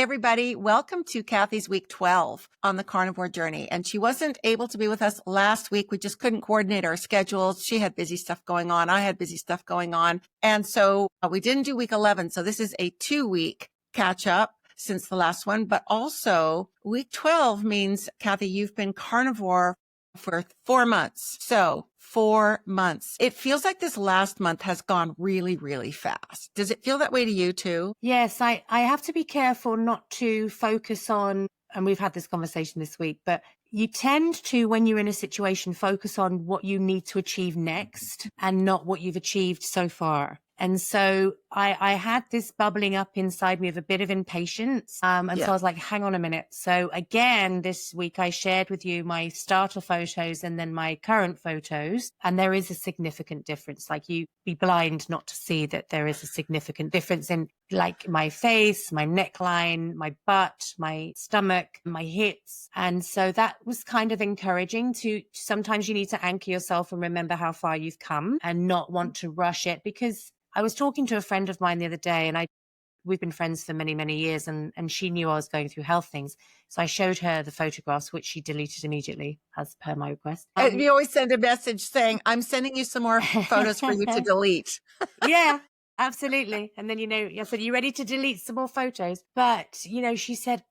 everybody. Welcome to Cathy's week 12 on the carnivore journey. And she wasn't able to be with us last week. We just couldn't coordinate our schedules. She had busy stuff going on. I had busy stuff going on. And so we didn't do week 11. So this is a 2-week catch up since the last one. But also week 12 means, Cathy, you've been carnivore for 4 months. So 4 months. It feels like this last month has gone really, really fast. Does it feel that way to you too? Yes, I have to be careful not to focus on, and we've had this conversation this week, but you tend to, when you're in a situation, focus on what you need to achieve next and not what you've achieved so far. And so I had this bubbling up inside me of a bit of impatience. So I was like, hang on a minute. So again, this week I shared with you my starter photos and then my current photos. And there is a significant difference. Like, you be blind not to see that there is a significant difference in like my face, my neckline, my butt, my stomach, my hips. And so that was kind of encouraging to, sometimes you need to anchor yourself and remember how far you've come and not want to rush it. Because I was talking to a friend of mine the other day, and we've been friends for many, many years, and she knew I was going through health things. So I showed her the photographs, which she deleted immediately as per my request. You always send a message saying, I'm sending you some more photos for you to delete. Yeah, absolutely. And then, I said, you ready to delete some more photos? But, she said,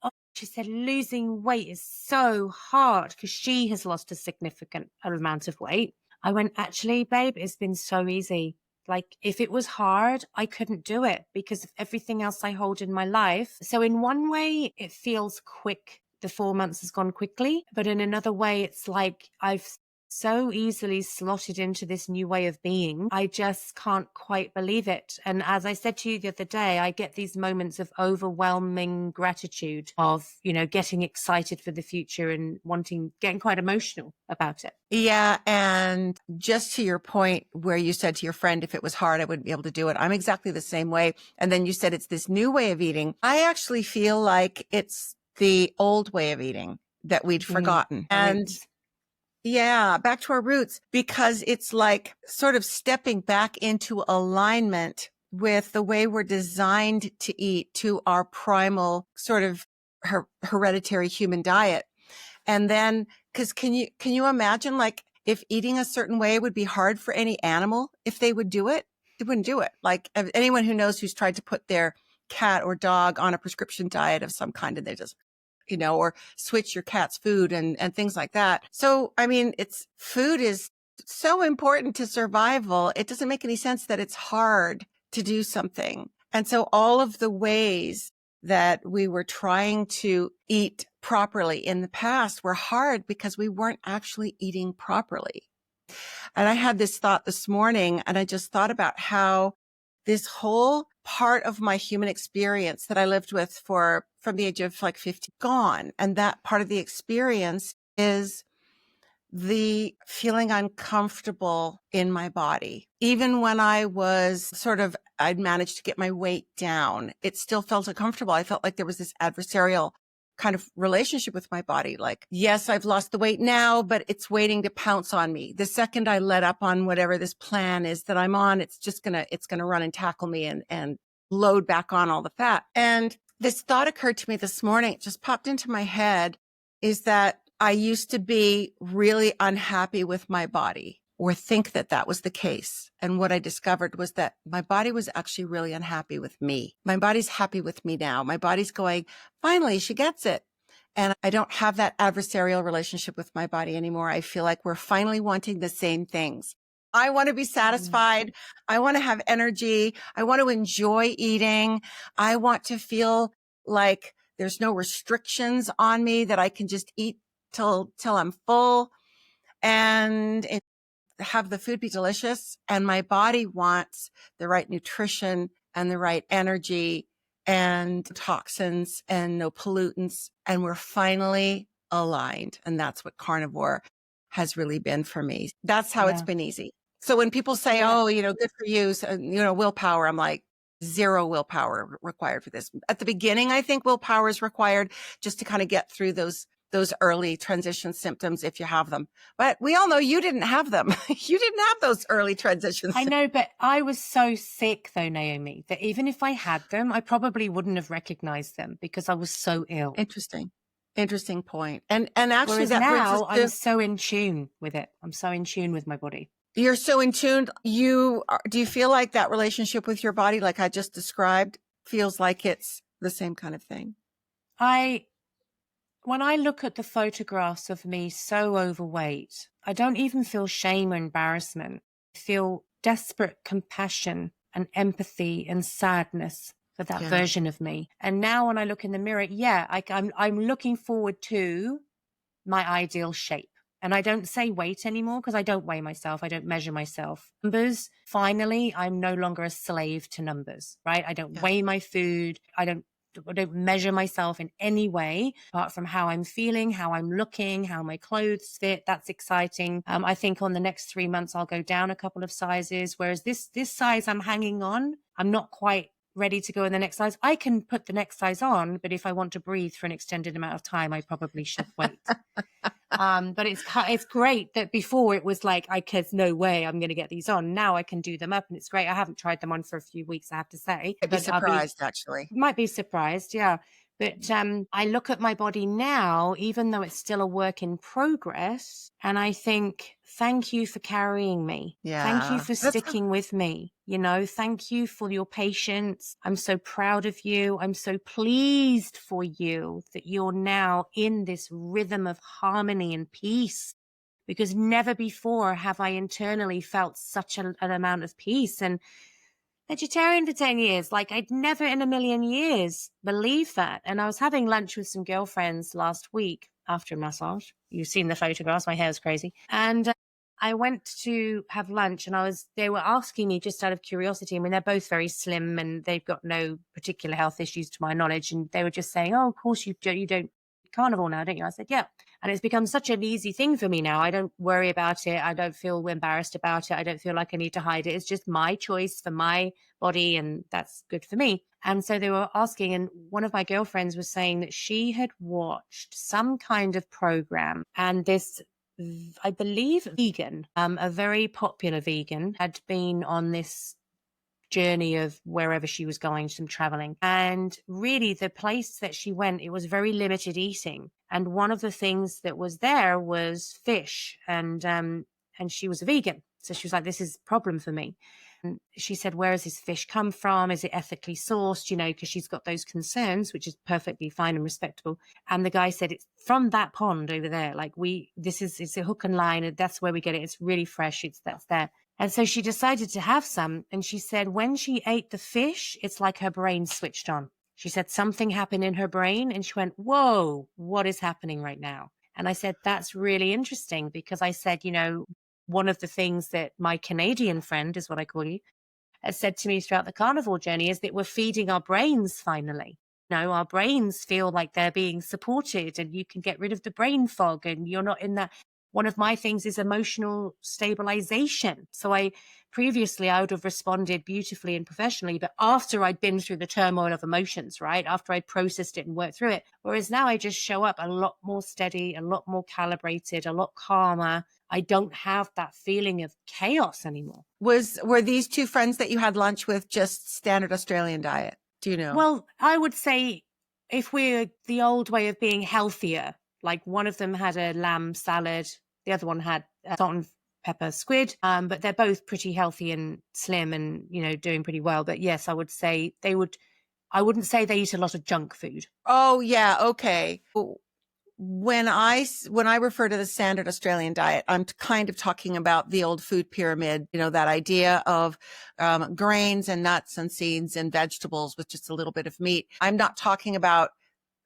losing weight is so hard because she has lost a significant amount of weight. I went, actually, babe, it's been so easy. Like, if it was hard, I couldn't do it because of everything else I hold in my life. So in one way, it feels quick. The 4 months has gone quickly. But in another way, it's like I've so easily slotted into this new way of being. I just can't quite believe it. And as I said to you the other day, I get these moments of overwhelming gratitude of, getting excited for the future and getting quite emotional about it. Yeah. And just to your point where you said to your friend, if it was hard, I wouldn't be able to do it. I'm exactly the same way. And then you said it's this new way of eating. I actually feel like it's the old way of eating that we'd forgotten. And yeah, back to our roots, because it's like sort of stepping back into alignment with the way we're designed to eat, to our primal sort of hereditary human diet. And then, because can you imagine, like, if eating a certain way would be hard for any animal, if they would do it, they wouldn't do it. Like, anyone who knows who's tried to put their cat or dog on a prescription diet of some kind, and they just, or switch your cat's food and things like that. So, I mean, food is so important to survival. It doesn't make any sense that it's hard to do something. And so all of the ways that we were trying to eat properly in the past were hard because we weren't actually eating properly. And I had this thought this morning, and I just thought about how this whole part of my human experience that I lived with from the age of like 50 gone. And that part of the experience is the feeling uncomfortable in my body. Even when I'd managed to get my weight down, it still felt uncomfortable. I felt like there was this adversarial kind of relationship with my body. Like, yes, I've lost the weight now, but it's waiting to pounce on me. The second I let up on whatever this plan is that I'm on, it's going to run and tackle me and load back on all the fat. And this thought occurred to me this morning. It just popped into my head, is that I used to be really unhappy with my body, or think that that was the case. And what I discovered was that my body was actually really unhappy with me. My body's happy with me now. My body's going, finally, she gets it. And I don't have that adversarial relationship with my body anymore. I feel like we're finally wanting the same things. I want to be satisfied. I want to have energy. I want to enjoy eating. I want to feel like there's no restrictions on me, that I can just eat till I'm full and have the food be delicious. And my body wants the right nutrition and the right energy and toxins and no pollutants. And we're finally aligned. And that's what carnivore has really been for me. That's how it's been easy. So when people say, oh, good for you, so, willpower, I'm like, zero willpower required for this. At the beginning, I think willpower is required just to kind of get through those those early transition symptoms if you have them. But we all know you didn't have them. You didn't have those early transition symptoms. I know, but I was so sick though, Naomi, that even if I had them, I probably wouldn't have recognized them because I was so ill. Interesting point. And actually whereas that brings us now I'm so in tune with it. I'm so in tune with my body. You're so in tune. Do you feel like that relationship with your body, like I just described, feels like it's the same kind of thing? When I look at the photographs of me so overweight, I don't even feel shame or embarrassment. I feel desperate compassion and empathy and sadness for that version of me. And now when I look in the mirror, I'm looking forward to my ideal shape. And I don't say weight anymore because I don't weigh myself. I don't measure myself. Numbers, finally, I'm no longer a slave to numbers, right? I don't weigh my food. I don't measure myself in any way apart from how I'm feeling, how I'm looking, how my clothes fit. That's exciting. I think on the next 3 months, I'll go down a couple of sizes. Whereas this size I'm hanging on, I'm not quite ready to go in the next size. I can put the next size on, but if I want to breathe for an extended amount of time, I probably should wait. But it's great that before it was like, there's no way I'm going to get these on. Now I can do them up and it's great. I haven't tried them on for a few weeks, I have to say. I'd be surprised, actually. Might be surprised, yeah. But I look at my body now, even though it's still a work in progress, and I think, thank you for carrying me. Yeah. Thank you for sticking with me. Thank you for your patience. I'm so proud of you. I'm so pleased for you that you're now in this rhythm of harmony and peace, because never before have I internally felt such an amount of peace. And vegetarian for 10 years. Like, I'd never in a million years believed that. And I was having lunch with some girlfriends last week after a massage. You've seen the photographs. My hair's crazy. And I went to have lunch and they were asking me just out of curiosity. I mean, they're both very slim and they've got no particular health issues to my knowledge. And they were just saying, oh, of course you don't eat carnivore now, don't you? I said, yeah. And it's become such an easy thing for me now. I don't worry about it. I don't feel embarrassed about it. I don't feel like I need to hide it. It's just my choice for my body, and that's good for me. And so they were asking, and one of my girlfriends was saying that she had watched some kind of program, and this, I believe, vegan, a very popular vegan, had been on this journey of wherever she was going, some traveling. And really the place that she went, it was very limited eating. And one of the things that was there was fish. And she was a vegan. So she was like, this is a problem for me. And she said, where has this fish come from? Is it ethically sourced? Because she's got those concerns, which is perfectly fine and respectable. And the guy said, it's from that pond over there. Like it's a hook and line. And that's where we get it. It's really fresh. That's there. And so she decided to have some. And she said when she ate the fish, it's like her brain switched on. She said something happened in her brain and she went, whoa, what is happening right now? And I said, that's really interesting, because I said, one of the things that my Canadian friend, is what I call you, has said to me throughout the carnivore journey is that we're feeding our brains finally. Our brains feel like they're being supported and you can get rid of the brain fog and you're not in that. One of my things is emotional stabilization. So I would have responded beautifully and professionally, but after I'd been through the turmoil of emotions, right? After I'd processed it and worked through it. Whereas now I just show up a lot more steady, a lot more calibrated, a lot calmer. I don't have that feeling of chaos anymore. Were these two friends that you had lunch with just standard Australian diet? Do you know? Well, I would say if we're the old way of being healthier, like one of them had a lamb salad, the other one had salt and pepper squid, but they're both pretty healthy and slim and, doing pretty well. But yes, I would say I wouldn't say they eat a lot of junk food. Oh, yeah. Okay. When I refer to the standard Australian diet, I'm kind of talking about the old food pyramid, that idea of grains and nuts and seeds and vegetables with just a little bit of meat. I'm not talking about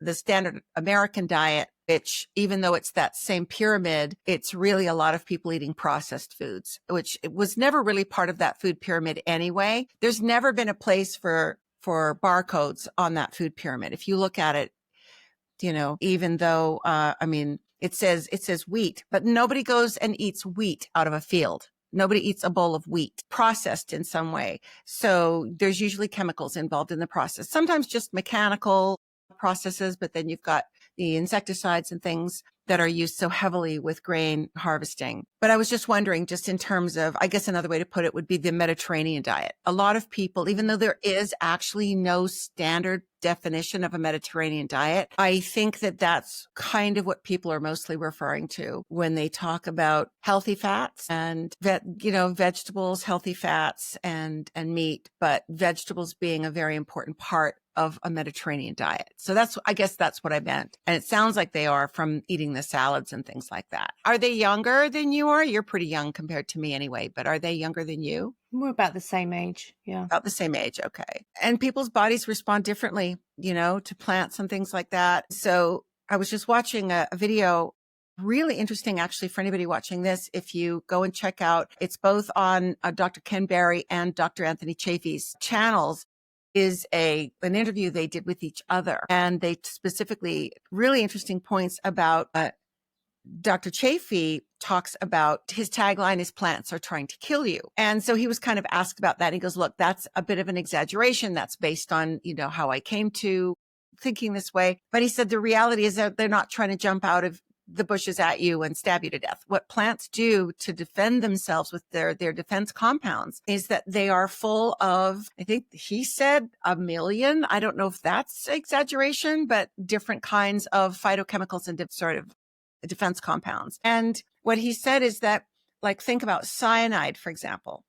the standard American diet, which, even though it's that same pyramid, it's really a lot of people eating processed foods, which it was never really part of that food pyramid anyway. There's never been a place for barcodes on that food pyramid. If you look at it, even though, it says wheat, but nobody goes and eats wheat out of a field. Nobody eats a bowl of wheat processed in some way. So there's usually chemicals involved in the process, sometimes just mechanical processes, but then you've got the insecticides and things that are used so heavily with grain harvesting. But I was just wondering, just in terms of, I guess another way to put it would be the Mediterranean diet. A lot of people, even though there is actually no standard definition of a Mediterranean diet, I think that that's kind of what people are mostly referring to when they talk about healthy fats and vegetables, healthy fats and meat, but vegetables being a very important part of a Mediterranean diet. So I guess that's what I meant. And it sounds like they are from eating the salads and things like that. Are they younger than you are? You're pretty young compared to me anyway, but are they younger than you? We're about the same age. Yeah. About the same age. Okay. And people's bodies respond differently, to plants and things like that. So I was just watching a video, really interesting actually for anybody watching this. If you go and check out, it's both on Dr. Ken Berry and Dr. Anthony Chaffee's channels, is an interview they did with each other. And they specifically, really interesting points about Dr. Chaffee talks about his tagline is plants are trying to kill you. And so he was kind of asked about that. He goes, look, that's a bit of an exaggeration. That's based on, how I came to thinking this way. But he said the reality is that they're not trying to jump out of the bushes at you and stab you to death. What plants do to defend themselves with their defense compounds is that they are full of, I think he said 1 million. I don't know if that's exaggeration, but different kinds of phytochemicals and sort of defense compounds. And what he said is that, like, think about cyanide, for example,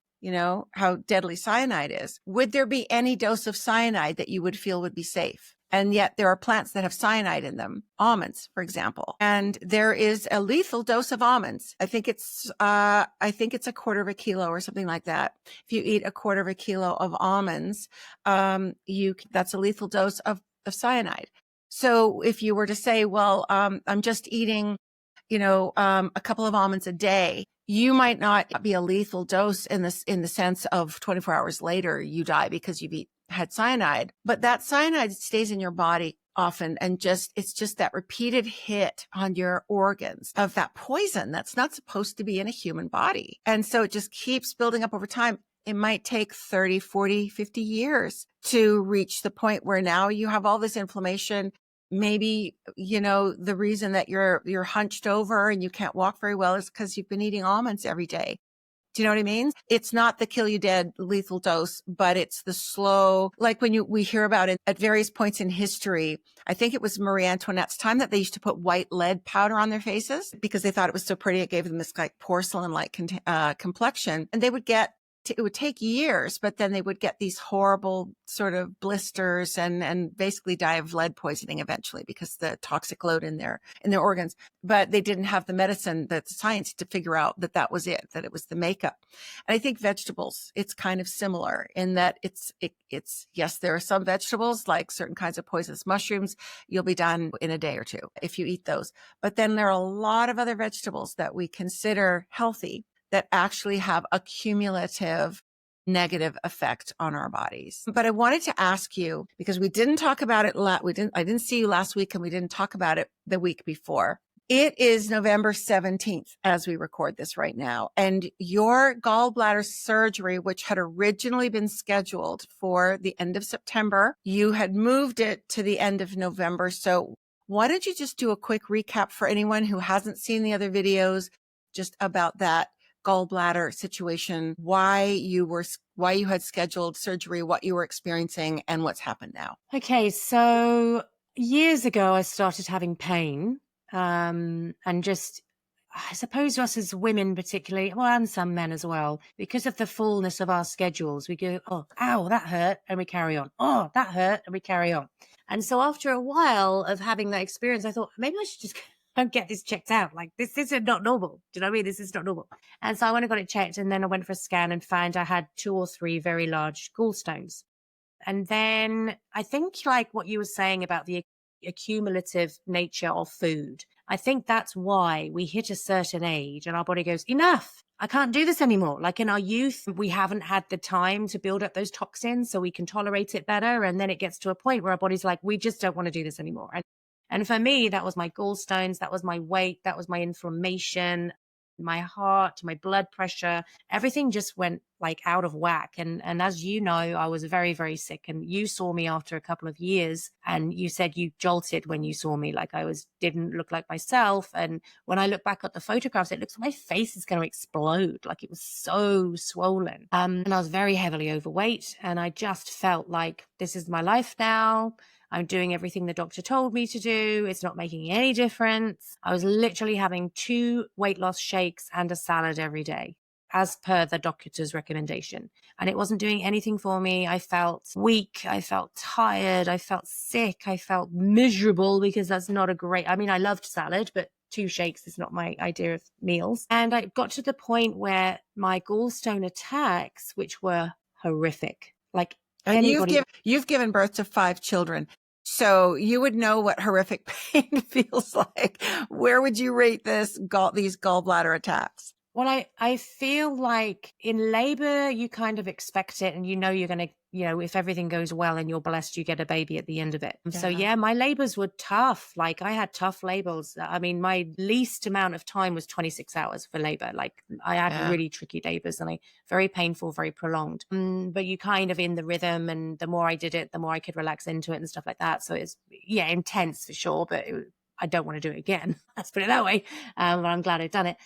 how deadly cyanide is. Would there be any dose of cyanide that you would feel would be safe? And yet there are plants that have cyanide in them, almonds, for example. And there is a lethal dose of almonds. I think it's a 1/4 kilo or something like that. If you eat a 1/4 kilo of almonds, that's a lethal dose of cyanide. So if you were to say, well, I'm just eating, a couple of almonds a day, you might not be a lethal dose in the sense of 24 hours later, you die because you've had cyanide, but that cyanide stays in your body often. And it's just that repeated hit on your organs of that poison that's not supposed to be in a human body. And so it just keeps building up over time. It might take 30, 40, 50 years to reach the point where now you have all this inflammation. Maybe, the reason that you're hunched over and you can't walk very well is because you've been eating almonds every day. Do you know what I mean? It's not the kill you dead lethal dose, but it's the slow, like when we hear about it at various points in history. I think it was Marie Antoinette's time that they used to put white lead powder on their faces because they thought it was so pretty. It gave them this like porcelain-like complexion, and it would take years, but then they would get these horrible sort of blisters and basically die of lead poisoning eventually because the toxic load in their organs. But they didn't have the medicine, the science to figure out that was it, that it was the makeup. And I think vegetables, it's kind of similar in that it's yes, there are some vegetables like certain kinds of poisonous mushrooms. You'll be done in a day or two if you eat those. But then there are a lot of other vegetables that we consider healthy that actually have a cumulative negative effect on our bodies. But I wanted to ask you, because we didn't talk about it, I didn't see you last week and we didn't talk about it the week before. It is November 17th as we record this right now. And your gallbladder surgery, which had originally been scheduled for the end of September, you had moved it to the end of November. So why don't you just do a quick recap for anyone who hasn't seen the other videos just about that gallbladder situation, why you had scheduled surgery, what you were experiencing, and what's happened now. Okay, so years ago I started having pain, and just, I suppose us as women particularly, well, and some men as well, because of the fullness of our schedules, we go, oh, ow, that hurt, and we carry on. Oh, that hurt, and we carry on. And so after a while of having that experience, I thought, maybe I should just get this checked out. Like, this is not normal. Do you know what I mean? This is not normal. And so I went and got it checked, and then I went for a scan and found I had 2 or 3 very large gallstones. And then I think, like what you were saying about the accumulative nature of food, I think that's why we hit a certain age and our body goes, enough. I can't do this anymore. Like in our youth, we haven't had the time to build up those toxins so we can tolerate it better. And then it gets to a point where our body's like, we just don't want to do this anymore. And for me, that was my gallstones, that was my weight, that was my inflammation. my heart, my blood pressure, everything just went like out of whack. And as you know, I was very, very sick, and you saw me after a couple of years, and you said you jolted when you saw me, like didn't look like myself. And when I look back at the photographs, it looks like my face is going to explode. Like it was so swollen. And I was very heavily overweight, and I just felt like this is my life now. I'm doing everything the doctor told me to do. It's not making any difference. I was literally having 2 weight loss shakes and a salad every day, as per the doctor's recommendation. And it wasn't doing anything for me. I felt weak. I felt tired. I felt sick. I felt miserable, because that's not a great, I mean, I loved salad, but 2 shakes is not my idea of meals. And I got to the point where my gallstone attacks, which were horrific, like And anybody. you've given birth to 5 children. So you would know what horrific pain feels like. Where would you rate these gallbladder attacks? Well, I feel like in labor, you kind of expect it, and you know you're going to, if everything goes well and you're blessed, you get a baby at the end of it. So yeah, my labors were tough. Like I had tough labors. I mean, my least amount of time was 26 hours for labor. Like I had really tricky labors, and very painful, very prolonged. But you kind of in the rhythm, and the more I did it, the more I could relax into it and stuff like that. So it's, intense for sure, but I don't want to do it again. Let's put it that way. But I'm glad I've done it.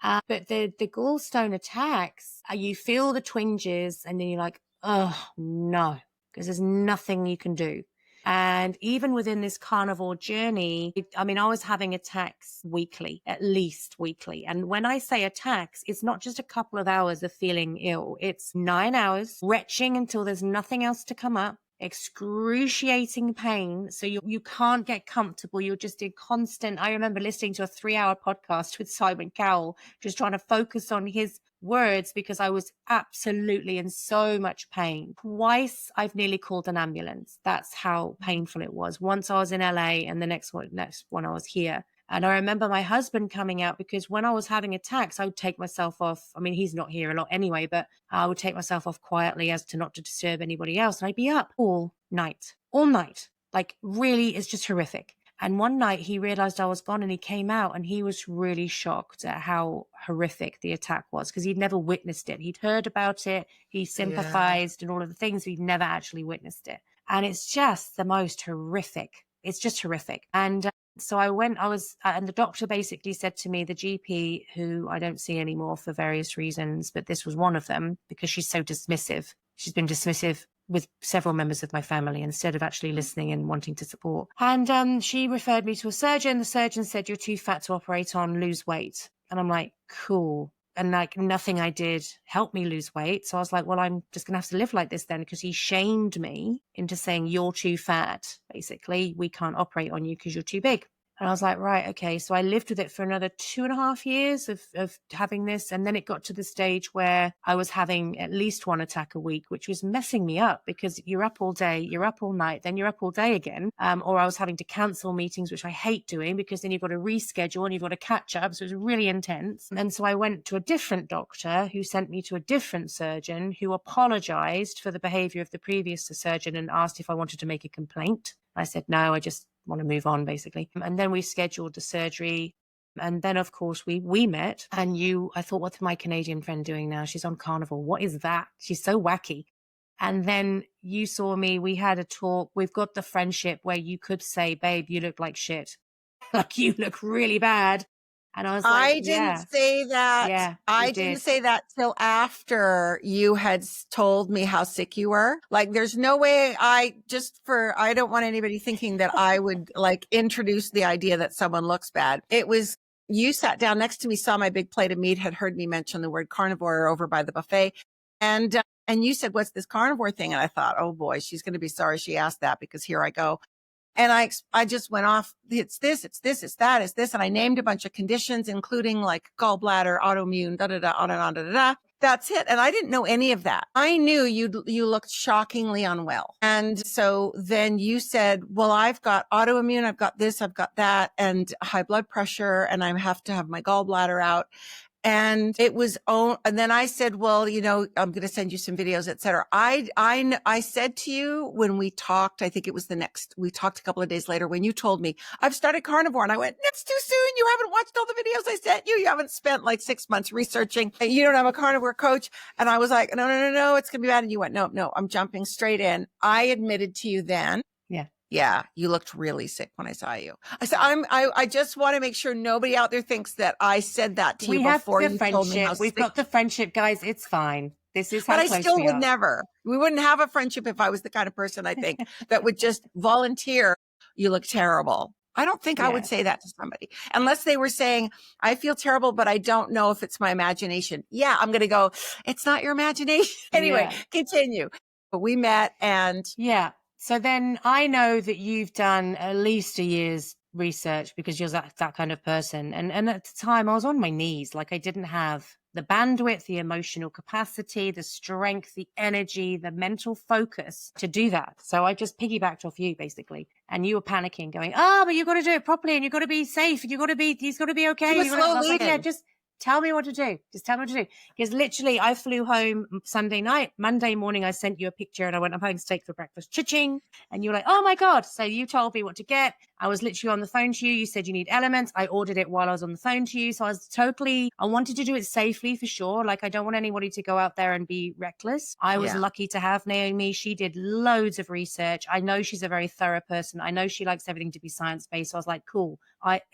But the gallstone attacks, you feel the twinges, and then you're like, oh no, because there's nothing you can do. And even within this carnivore journey, I was having attacks weekly, at least weekly. And when I say attacks, it's not just a couple of hours of feeling ill. It's 9 hours, retching until there's nothing else to come up, excruciating pain. So you can't get comfortable. You're just in constant. I remember listening to a 3-hour podcast with Simon Cowell, just trying to focus on his words, because I was absolutely in so much pain. Twice I've nearly called an ambulance. That's how painful it was. Once I was in LA, and the next one I was here. And I remember my husband coming out, because when I was having attacks, I would take myself off. I mean, he's not here a lot anyway, but I would take myself off quietly as to not to disturb anybody else. And I'd be up all night. Like really, it's just horrific. And one night he realized I was gone, and he came out, and he was really shocked at how horrific the attack was, because he'd never witnessed it. He'd heard about it. He sympathized and all of the things, but he'd never actually witnessed it. And it's just the most horrific. It's just horrific. And so and the doctor basically said to me, the GP, who I don't see anymore for various reasons, but this was one of them, because she's so dismissive. She's been dismissive with several members of my family instead of actually listening and wanting to support. And she referred me to a surgeon. The surgeon said, you're too fat to operate on, lose weight. And I'm like, cool. And like nothing I did helped me lose weight. So I was like, well, I'm just going to have to live like this then, because he shamed me into saying, you're too fat. Basically, we can't operate on you because you're too big. And I was like, right, okay. So I lived with it for another 2.5 years of having this. And then it got to the stage where I was having at least 1 attack a week, which was messing me up, because you're up all day, you're up all night, then you're up all day again. Or I was having to cancel meetings, which I hate doing, because then you've got to reschedule and you've got to catch up. So it was really intense. And so I went to a different doctor, who sent me to a different surgeon, who apologized for the behavior of the previous surgeon and asked if I wanted to make a complaint. I said, no, I just want to move on, basically. And then we scheduled the surgery. And then, of course, we met. And I thought, what's my Canadian friend doing now? She's on Carnivore. What is that? She's so wacky. And then you saw me. We had a talk. We've got the friendship where you could say, babe, you look like shit. Like you look really bad. And I was like, I didn't say that. Yeah, I didn't say that till after you had told me how sick you were. Like, there's no way I don't want anybody thinking that I would like introduce the idea that someone looks bad. It was, you sat down next to me, saw my big plate of meat, had heard me mention the word carnivore over by the buffet. And you said, what's this carnivore thing? And I thought, oh boy, she's going to be sorry she asked that, because here I go. And I just went off, it's this, it's this, it's that, it's this. And I named a bunch of conditions, including like gallbladder, autoimmune, on and on, da, da, da. That's it. And I didn't know any of that. I knew you looked shockingly unwell. And so then you said, well, I've got autoimmune, I've got this, I've got that, and high blood pressure, and I have to have my gallbladder out. And it was, and then I said, well, you know, I'm going to send you some videos, et cetera. I said to you when we talked, I think it was we talked a couple of days later when you told me I've started Carnivore, and I went, that's too soon. You haven't watched all the videos I sent you. You haven't spent like 6 months researching. You don't have a Carnivore coach. And I was like, no, it's going to be bad. And you went, no, I'm jumping straight in. I admitted to you then. Yeah, you looked really sick when I saw you. I said, I just want to make sure nobody out there thinks that I said that to you before you told me how sick. We've got the friendship, guys. It's fine. This is how but close I still we would are. never. We wouldn't have a friendship if I was the kind of person, I think, that would just volunteer. You look terrible. I don't think I would say that to somebody unless they were saying, I feel terrible, but I don't know if it's my imagination. Yeah, I'm going to go, it's not your imagination. Anyway, continue. But we met and. Yeah. So then I know that you've done at least a year's research because you're that kind of person. And at the time I was on my knees. Like I didn't have the bandwidth, the emotional capacity, the strength, the energy, the mental focus to do that. So I just piggybacked off you basically. And you were panicking going, but you've got to do it properly and you've got to be safe and he's got to be okay. I was like, yeah, just tell me what to do. Just tell me what to do. Because literally I flew home Sunday night. Monday morning, I sent you a picture and I went, I'm having steak for breakfast. Cha-ching. And you were like, oh my God. So you told me what to get. I was literally on the phone to you. You said you need elements. I ordered it while I was on the phone to you. So I wanted to do it safely for sure. Like I don't want anybody to go out there and be reckless. I was lucky to have Naomi. She did loads of research. I know she's a very thorough person. I know she likes everything to be science-based. So I was like, cool.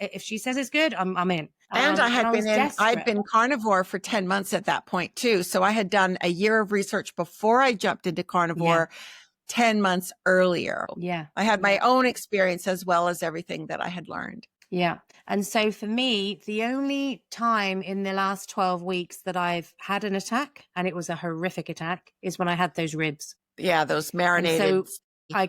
If she says it's good, I'm in. And I'd been carnivore for 10 months at that point too. So I had done a year of research before I jumped into carnivore 10 months earlier. Yeah. I had my own experience as well as everything that I had learned. Yeah. And so for me, the only time in the last 12 weeks that I've had an attack, and it was a horrific attack, is when I had those ribs. Yeah, those marinated. And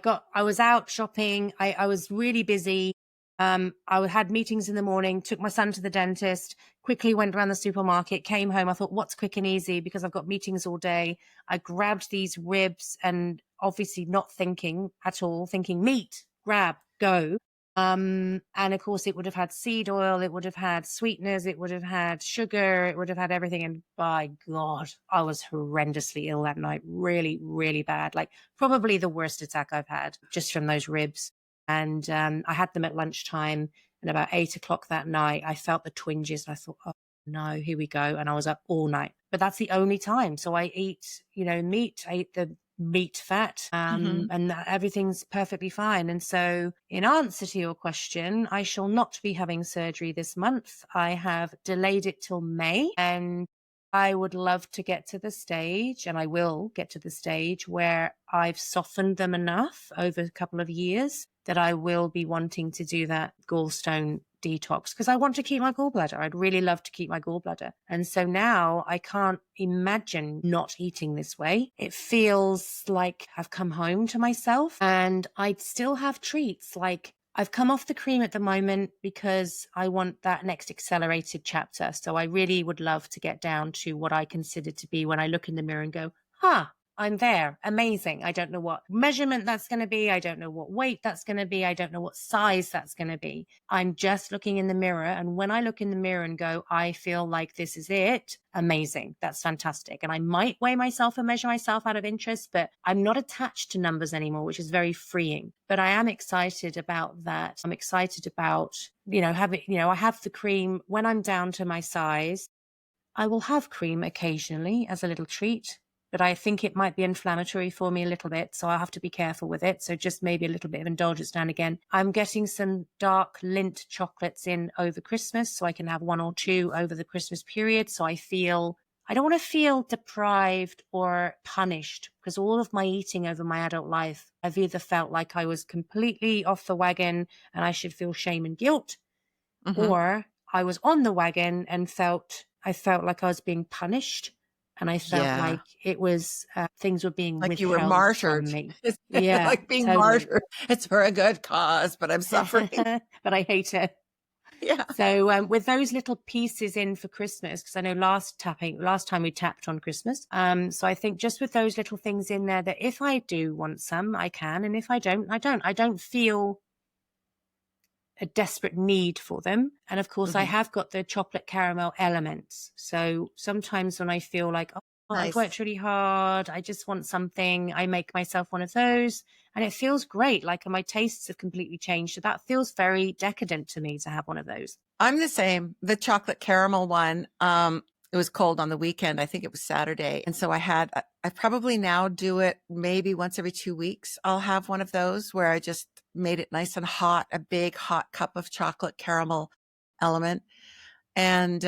so I was out shopping. I was really busy. I had meetings in the morning, took my son to the dentist, quickly went around the supermarket, came home. I thought, what's quick and easy? Because I've got meetings all day. I grabbed these ribs and obviously not thinking at all, thinking meat, grab, go. And of course it would have had seed oil. It would have had sweeteners. It would have had sugar. It would have had everything. And by God, I was horrendously ill that night. Really, really bad. Like probably the worst attack I've had just from those ribs. And I had them at lunchtime, and about 8 o'clock that night, I felt the twinges. And I thought, oh no, here we go. And I was up all night. But that's the only time. So I eat, meat. I eat the meat fat, and everything's perfectly fine. And so in answer to your question, I shall not be having surgery this month. I have delayed it till May, and I would love to get to the stage, and I will get to the stage where I've softened them enough over a couple of years that I will be wanting to do that gallstone detox because I want to keep my gallbladder. I'd really love to keep my gallbladder. And so now I can't imagine not eating this way. It feels like I've come home to myself and I'd still have treats. Like I've come off the cream at the moment because I want that next accelerated chapter. So I really would love to get down to what I consider to be when I look in the mirror and go, I'm there. Amazing. I don't know what measurement that's going to be. I don't know what weight that's going to be. I don't know what size that's going to be. I'm just looking in the mirror. And when I look in the mirror and go, I feel like this is it. Amazing. That's fantastic. And I might weigh myself and measure myself out of interest, but I'm not attached to numbers anymore, which is very freeing. But I am excited about that. I'm excited about, having, I have the cream when I'm down to my size. I will have cream occasionally as a little treat. But I think it might be inflammatory for me a little bit, so I'll have to be careful with it. So just maybe a little bit of indulgence now and again. I'm getting some dark Lindt chocolates in over Christmas, so I can have 1 or 2 over the Christmas period. So I don't want to feel deprived or punished because all of my eating over my adult life, I've either felt like I was completely off the wagon and I should feel shame and guilt, or I was on the wagon and I felt like I was being punished. And I felt like it was, things were being like withheld you were martyred. from me. Yeah, like being martyred. It's for a good cause, but I'm suffering. But I hate it. Yeah. So with those little pieces in for Christmas, because I know last time we tapped on Christmas. So I think just with those little things in there that if I do want some, I can. And if I don't, I don't. I don't feel a desperate need for them. And of course, I Mm-hmm. have got the chocolate caramel elements. So sometimes when I feel like, oh, I've Nice. worked really hard, I just want something, I make myself one of those. And it feels great. Like my tastes have completely changed. So that feels very decadent to me to have one of those. I'm the same. The chocolate caramel one, it was cold on the weekend. I think it was Saturday. And so I probably now do it maybe once every 2 weeks. I'll have one of those where I just made it nice and hot, a big hot cup of chocolate caramel element. And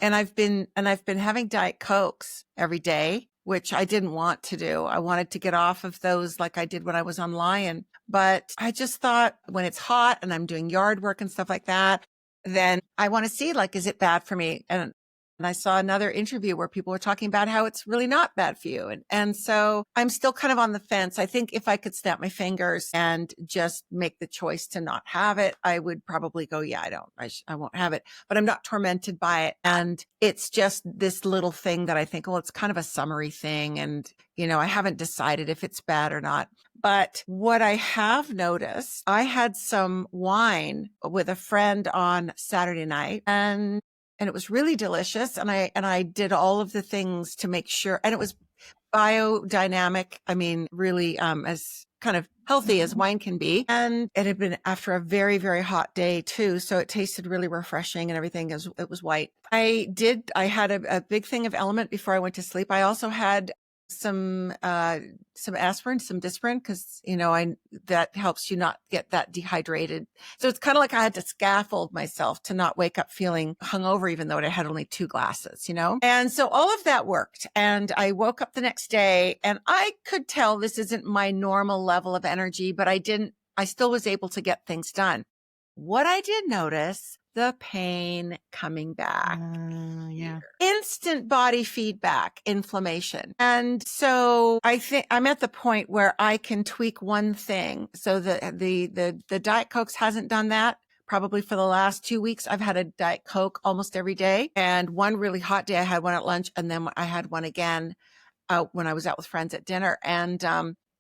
I've been having Diet Cokes every day, which I didn't want to do. I wanted to get off of those like I did when I was on Lion. But I just thought when it's hot and I'm doing yard work and stuff like that, then I want to see, like, is it bad for me? And I saw another interview where people were talking about how it's really not bad for you. And so I'm still kind of on the fence. I think if I could snap my fingers and just make the choice to not have it, I would probably go, yeah, I won't have it, but I'm not tormented by it. And it's just this little thing that I think, well, it's kind of a summary thing. And, I haven't decided if it's bad or not. But what I have noticed, I had some wine with a friend on Saturday night, and it was really delicious. And I did all of the things to make sure, and it was biodynamic. I mean, really, as kind of healthy as wine can be. And it had been after a very, very hot day too. So it tasted really refreshing and everything. It was white. I had a big thing of Element before I went to sleep. I also had some aspirin, some Dispirin, because that helps you not get that dehydrated. So it's kind of like I had to scaffold myself to not wake up feeling hungover, even though I had only 2 glasses, And so all of that worked. And I woke up the next day and I could tell this isn't my normal level of energy, but I still was able to get things done. What I did notice, the pain coming back. Yeah. Instant body feedback, inflammation. And so I think I'm at the point where I can tweak one thing. So the Diet Cokes hasn't done that. Probably for the last 2 weeks, I've had a Diet Coke almost every day. And one really hot day, I had one at lunch, and then I had one again when I was out with friends at dinner, and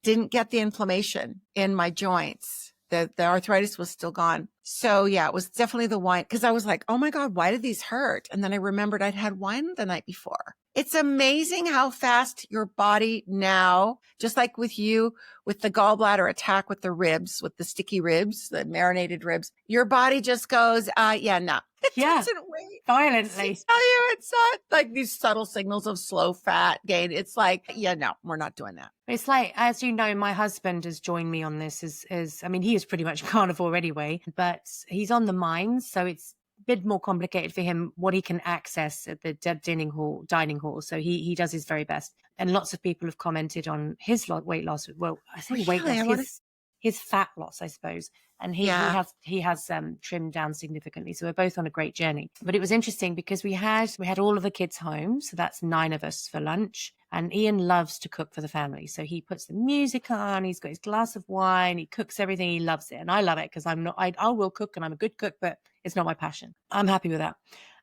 didn't get the inflammation in my joints. The arthritis was still gone. So yeah, it was definitely the wine, because I was like, oh my God, why did these hurt? And then I remembered I'd had wine the night before. It's amazing how fast your body now, just like with you, with the gallbladder attack with the ribs, with the sticky ribs, the marinated ribs, your body just goes, yeah, no. It doesn't wait. Violently. I tell you, it's not like these subtle signals of slow fat gain. It's like, yeah, no, we're not doing that. It's like, as you know, my husband has joined me on this I mean, he is pretty much carnivore anyway, but he's on the mines. So it's a bit more complicated for him what he can access at the dining hall. So he does his very best. And lots of people have commented on his weight loss. Well, I think weight loss, his fat loss, I suppose. And he has trimmed down significantly. So we're both on a great journey. But it was interesting because we had all of the kids home. So that's 9 of us for lunch. And Ian loves to cook for the family. So he puts the music on, he's got his glass of wine, he cooks everything, he loves it. And I love it because I will cook and I'm a good cook, but it's not my passion. I'm happy with that.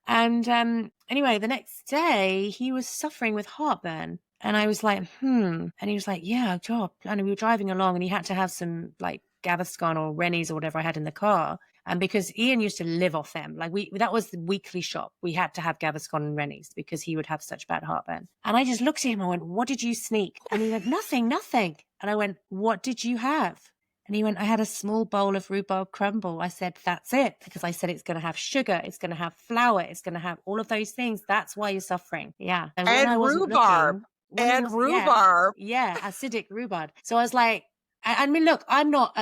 And anyway, the next day he was suffering with heartburn. And I was like, And he was like, yeah, job. And we were driving along and he had to have some like Gaviscon or Rennies or whatever I had in the car. And because Ian used to live off them, like that was the weekly shop. We had to have Gaviscon and Rennies because he would have such bad heartburn. And I just looked at him and I went, what did you sneak? And he went, nothing. And I went, what did you have? And he went, I had a small bowl of rhubarb crumble. I said, that's it. Because I said, it's going to have sugar. It's going to have flour. It's going to have all of those things. That's why you're suffering. Yeah. And rhubarb. Rhubarb. Yeah. Acidic rhubarb. So I was like, I mean, look, I'm not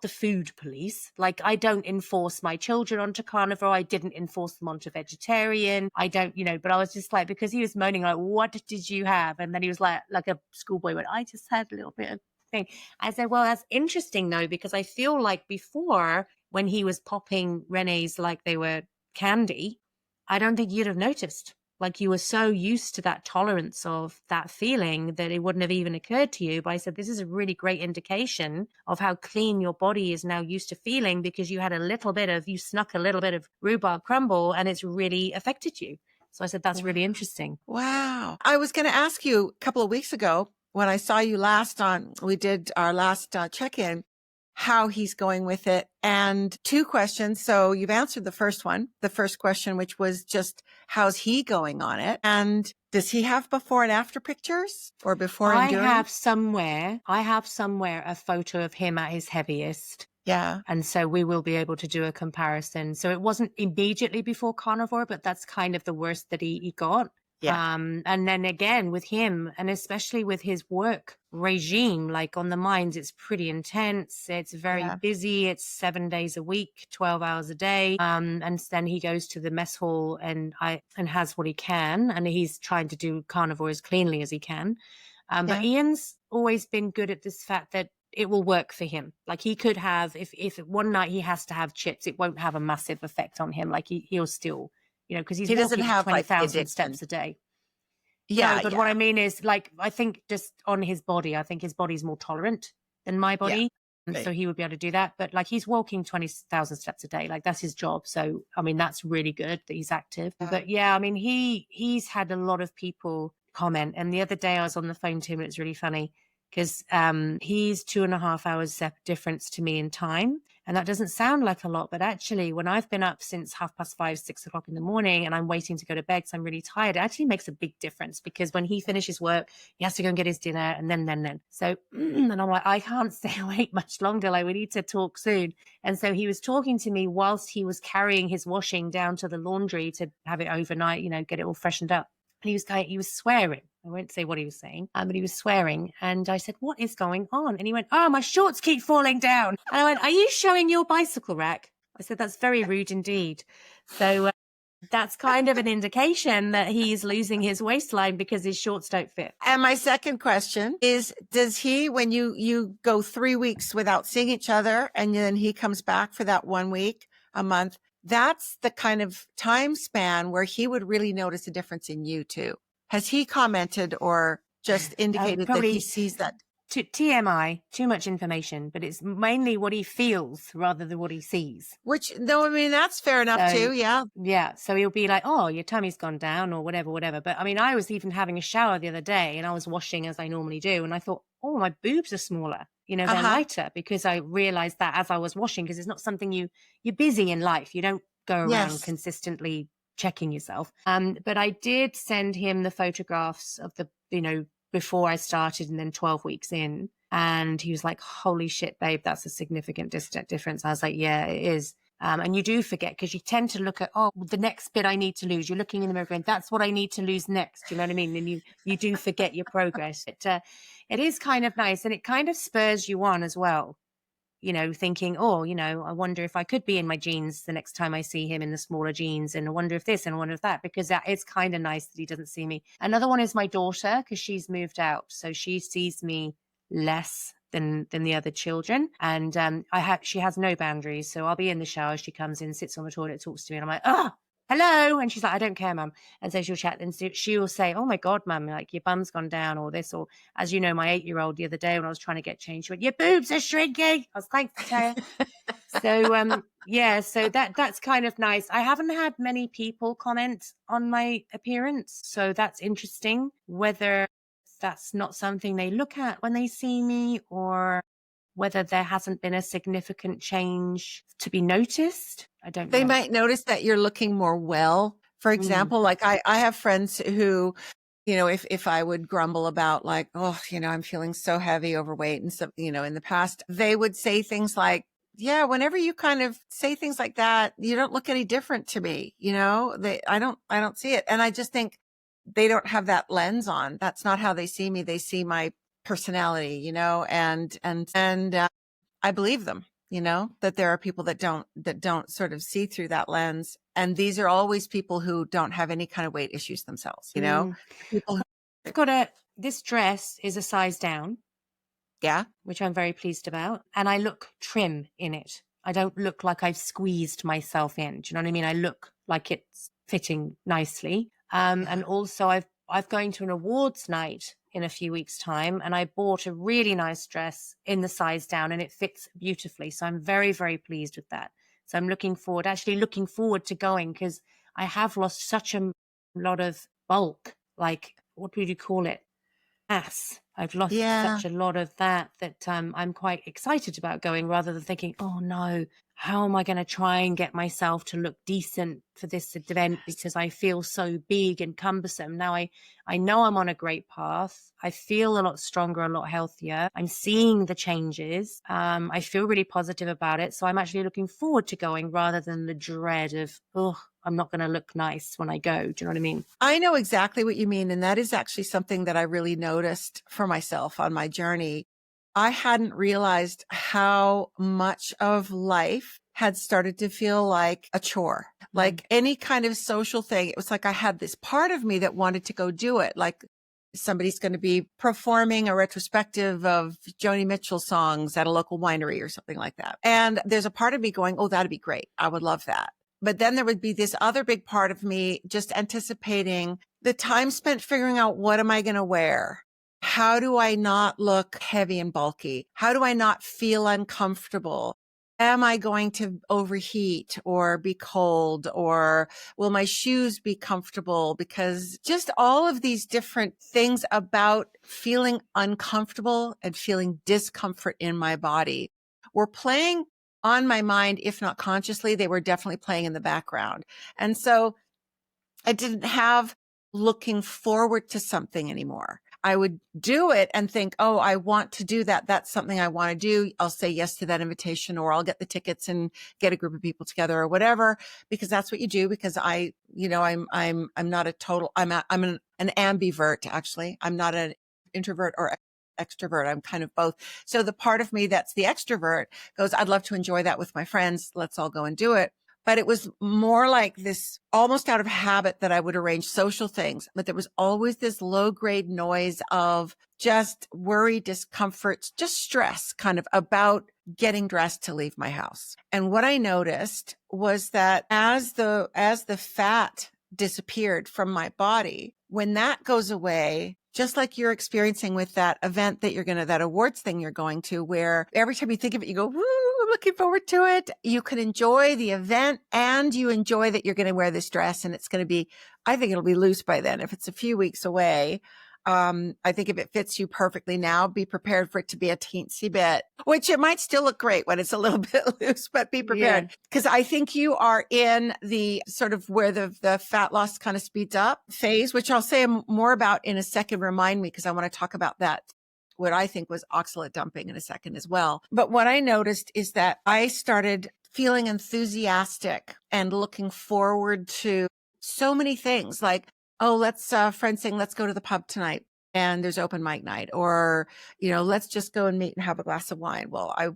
the food police. Like, I don't enforce my children onto carnivore. I didn't enforce them onto vegetarian. I don't, but I was just like, because he was moaning, like, what did you have? And then he was like a schoolboy went, I just had a little bit of thing. I said, well, that's interesting though, because I feel like before when he was popping Rene's like they were candy, I don't think you'd have noticed. Like you were so used to that tolerance of that feeling that it wouldn't have even occurred to you. But I said, this is a really great indication of how clean your body is now used to feeling because you snuck a little bit of rhubarb crumble and it's really affected you. So I said, that's really interesting. Wow. I was going to ask you a couple of weeks ago when I saw you we did our last check-in. how he's going with it. And 2 questions. So you've answered the first question, which was just how's he going on it? And does he have before and after pictures or before and during? I have somewhere a photo of him at his heaviest. Yeah. And so we will be able to do a comparison. So it wasn't immediately before Carnivore, but that's kind of the worst that he got. Yeah. And then again with him, and especially with his work regime, like on the mines, it's pretty intense. It's very busy. It's 7 days a week, 12 hours a day. And then he goes to the mess hall and has what he can. And he's trying to do Carnivore as cleanly as he can. But Ian's always been good at this fact that it will work for him. Like he could have, if one night he has to have chips, it won't have a massive effect on him. Like he'll still, because he doesn't have 20,000 steps a day. Yeah. No, but what I mean is, like, I think just on his body, I think his body's more tolerant than my body. And so he would be able to do that. But like he's walking 20,000 steps a day. Like that's his job. So, I mean, that's really good that he's active. But yeah, I mean, he's had a lot of people comment. And the other day I was on the phone to him and it's really funny because he's 2.5 hours difference to me in time. And that doesn't sound like a lot, but actually when I've been up since 5:30, 6 o'clock in the morning and I'm waiting to go to bed because I'm really tired, it actually makes a big difference because when he finishes work, he has to go and get his dinner and then. So, and I'm like, I can't stay awake much longer. Like we need to talk soon. And so he was talking to me whilst he was carrying his washing down to the laundry to have it overnight, get it all freshened up. And he was swearing. I won't say what he was saying, but he was swearing. And I said, what is going on? And he went, oh, my shorts keep falling down. And I went, are you showing your bicycle rack? I said, that's very rude indeed. So that's kind of an indication that he's losing his waistline because his shorts don't fit. And my second question is, does he, when you go 3 weeks without seeing each other and then he comes back for that 1 week, a month, that's the kind of time span where he would really notice a difference in you too. Has he commented or just indicated that he sees that? TMI, too much information, but it's mainly what he feels rather than what he sees. Which, no, I mean, that's fair enough too. Yeah. Yeah. So he'll be like, oh, your tummy's gone down or whatever. But I mean, I was even having a shower the other day and I was washing as I normally do. And I thought, oh, my boobs are smaller, they're lighter because I realized that as I was washing, because it's not something you're busy in life. You don't go around consistently checking yourself. But I did send him the photographs of the, before I started and then 12 weeks in. And he was like, holy shit, babe, that's a significant difference. I was like, yeah, it is. And you do forget because you tend to look at, the next bit I need to lose. You're looking in the mirror going, that's what I need to lose next. You know what I mean? And you do forget your progress. It is kind of nice and it kind of spurs you on as well. Thinking, I wonder if I could be in my jeans the next time I see him in the smaller jeans. And I wonder if this and I wonder if that, because that is kind of nice that he doesn't see me. Another one is my daughter, because she's moved out. So she sees me less than the other children. And she has no boundaries. So I'll be in the shower. She comes in, sits on the toilet, talks to me. And I'm like, oh, hello. And she's like, I don't care, mum. And so she'll chat and she will say, oh my God, mum, like your bum's gone down or this, or as you know, my 8-year-old the other day when I was trying to get changed, she went, your boobs are shrinking. I was thankful to tell you. So, so that's kind of nice. I haven't had many people comment on my appearance. So that's interesting, whether that's not something they look at when they see me or whether there hasn't been a significant change to be noticed. I don't know. They might notice that you're looking more well. For example, like I have friends who, if I would grumble about like, I'm feeling so heavy, overweight and stuff, in the past, they would say things like, yeah, whenever you kind of say things like that, you don't look any different to me. I don't see it. And I just think they don't have that lens on. That's not how they see me. They see my personality, and I believe them, that there are people that don't sort of see through that lens. And these are always people who don't have any kind of weight issues themselves, people who this dress is a size down. Yeah. Which I'm very pleased about. And I look trim in it. I don't look like I've squeezed myself in. Do you know what I mean? I look like it's fitting nicely. And also I've going to an awards night in a few weeks' time, and I bought a really nice dress in the size down and it fits beautifully. So I'm very, very pleased with that. So I'm looking forward to going because I have lost such a lot of bulk. Like, what would you call it? Mass. I've lost Yeah. such a lot of that I'm quite excited about going, rather than thinking, oh no, how am I going to try and get myself to look decent for this event because I feel so big and cumbersome. Now I know I'm on a great path. I feel a lot stronger, a lot healthier. I'm seeing the changes. I feel really positive about it. So I'm actually looking forward to going, rather than the dread of, oh, I'm not going to look nice when I go. Do you know what I mean? I know exactly what you mean. And that is actually something that I really noticed for myself on my journey. I hadn't realized how much of life had started to feel like a chore, like any kind of social thing. It was like I had this part of me that wanted to go do it. Like somebody's going to be performing a retrospective of Joni Mitchell songs at a local winery or something like that. And there's a part of me going, oh, that'd be great. I would love that. But then there would be this other big part of me just anticipating the time spent figuring out, what am I going to wear? How do I not look heavy and bulky? How do I not feel uncomfortable? Am I going to overheat or be cold, or will my shoes be comfortable? Because just all of these different things about feeling uncomfortable and feeling discomfort in my body were playing on my mind. If not consciously, they were definitely playing in the background. And so I didn't have looking forward to something anymore. I would do it and think, oh, I want to do that. That's something I want to do. I'll say yes to that invitation, or I'll get the tickets and get a group of people together or whatever, because that's what you do. Because I'm not a total, I'm an ambivert, actually. I'm not an introvert or extrovert. I'm kind of both. So the part of me that's the extrovert goes, I'd love to enjoy that with my friends. Let's all go and do it. But it was more like this, almost out of habit, that I would arrange social things. But there was always this low grade noise of just worry, discomfort, just stress kind of about getting dressed to leave my house. And what I noticed was that as the fat disappeared from my body, when that goes away, just like you're experiencing with that event that awards thing you're going to, where every time you think of it, you go, woo, I'm looking forward to it. You can enjoy the event, and you enjoy that you're going to wear this dress, and it's going to be, I think it'll be loose by then. If it's a few weeks away, I think if it fits you perfectly now, be prepared for it to be a teensy bit, which it might still look great when it's a little bit loose, but be prepared. Because I think you are in the sort of where the fat loss kind of speeds up phase, which I'll say more about in a second. Remind me, because I want to talk about that, what I think was oxalate dumping, in a second as well. But what I noticed is that I started feeling enthusiastic and looking forward to so many things, like, oh, let's friends saying, let's go to the pub tonight and there's open mic night, or, let's just go and meet and have a glass of wine. Well, I,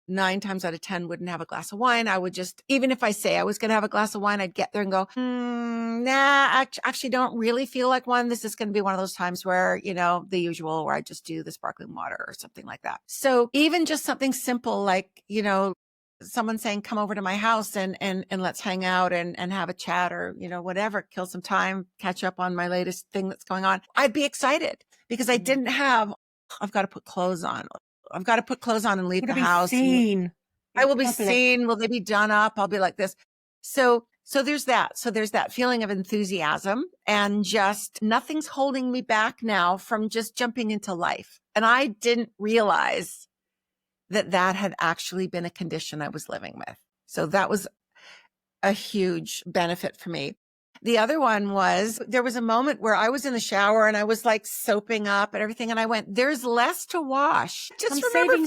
9 times out of 10 wouldn't have a glass of wine. I would just, even if I say I was going to have a glass of wine, I'd get there and go, nah, I actually don't really feel like one. This is going to be one of those times where, the usual, where I just do the sparkling water or something like that. So even just something simple like, someone saying, come over to my house and let's hang out and have a chat, or, whatever, kill some time, catch up on my latest thing that's going on. I'd be excited because I didn't have, I've got to put clothes on. I've got to put clothes on and leave the house. Seen. I will be seen. Will they be done up? I'll be like this. So there's that. So there's that feeling of enthusiasm, and just nothing's holding me back now from just jumping into life. And I didn't realize that had actually been a condition I was living with. So that was a huge benefit for me. The other one was, there was a moment where I was in the shower and I was like soaping up and everything. And I went, there's less to wash. I'm